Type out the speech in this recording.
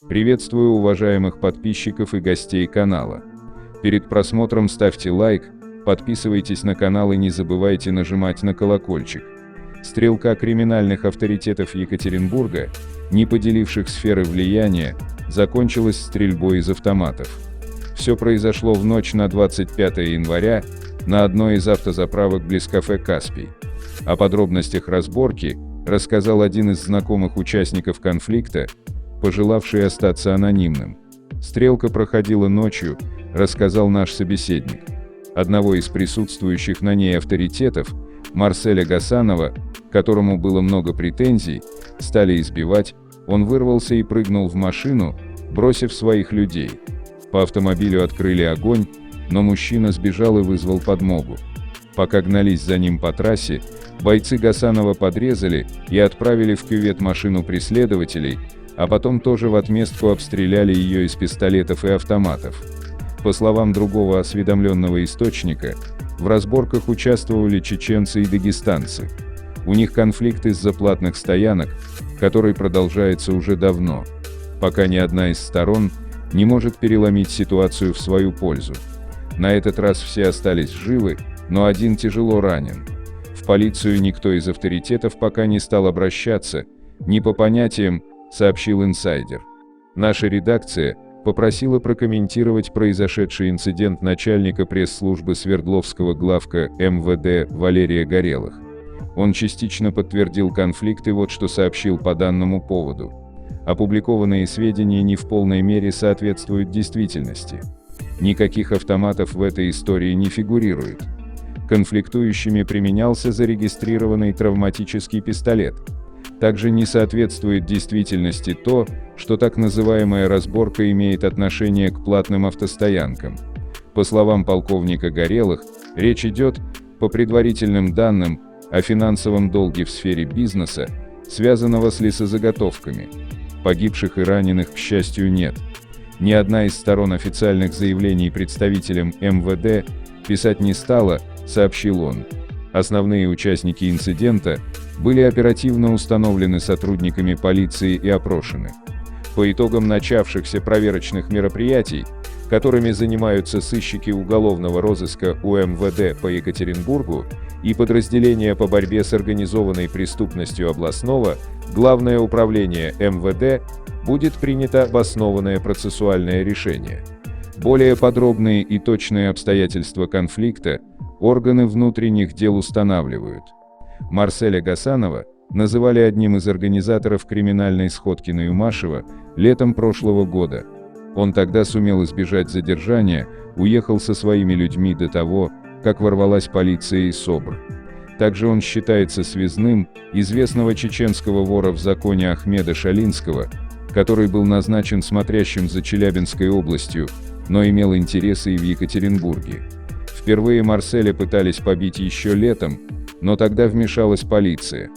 Приветствую уважаемых подписчиков и гостей канала. Перед просмотром ставьте лайк, подписывайтесь на канал и не забывайте нажимать на колокольчик. Стрелка криминальных авторитетов Екатеринбурга, не поделивших сферы влияния, закончилась стрельбой из автоматов. Все произошло в ночь на 25 января на одной из автозаправок близ кафе «Каспий». О подробностях разборки рассказал один из знакомых участников конфликта, пожелавший остаться анонимным. Стрелка проходила ночью, рассказал наш собеседник. Одного из присутствующих на ней авторитетов, Марселя Гасанова, которому было много претензий, стали избивать, он вырвался и прыгнул в машину, бросив своих людей. По автомобилю открыли огонь, но мужчина сбежал и вызвал подмогу. Пока гнались за ним по трассе, бойцы Гасанова подрезали и отправили в кювет машину преследователей, а потом тоже в отместку обстреляли ее из пистолетов и автоматов. По словам другого осведомленного источника, в разборках участвовали чеченцы и дагестанцы. У них конфликт из-за платных стоянок, который продолжается уже давно, пока ни одна из сторон не может переломить ситуацию в свою пользу. На этот раз все остались живы, но один тяжело ранен. В полицию никто из авторитетов пока не стал обращаться, не по понятиям, сообщил инсайдер. Наша редакция попросила прокомментировать произошедший инцидент начальника пресс-службы Свердловского главка МВД Валерия Горелых. Он частично подтвердил конфликт и вот что сообщил по данному поводу. Опубликованные сведения не в полной мере соответствуют действительности. Никаких автоматов в этой истории не фигурирует. Конфликтующими применялся зарегистрированный травматический пистолет. Также не соответствует действительности то, что так называемая разборка имеет отношение к платным автостоянкам. По словам полковника Горелых, речь идет, по предварительным данным, о финансовом долге в сфере бизнеса, связанного с лесозаготовками. Погибших и раненых, к счастью, нет. Ни одна из сторон официальных заявлений представителям МВД писать не стала, сообщил он. Основные участники инцидента были оперативно установлены сотрудниками полиции и опрошены. По итогам начавшихся проверочных мероприятий, которыми занимаются сыщики уголовного розыска УМВД по Екатеринбургу и подразделения по борьбе с организованной преступностью областного, Главное управление МВД, будет принято обоснованное процессуальное решение. Более подробные и точные обстоятельства конфликта органы внутренних дел устанавливают. Марселя Гасанова называли одним из организаторов криминальной сходки на Юмашево летом прошлого года. Он тогда сумел избежать задержания, уехал со своими людьми до того, как ворвалась полиция и СОБР. Также он считается связным известного чеченского вора в законе Ахмеда Шалинского, который был назначен смотрящим за Челябинской областью, но имел интересы и в Екатеринбурге. Впервые Марселя пытались побить еще летом, но тогда вмешалась полиция.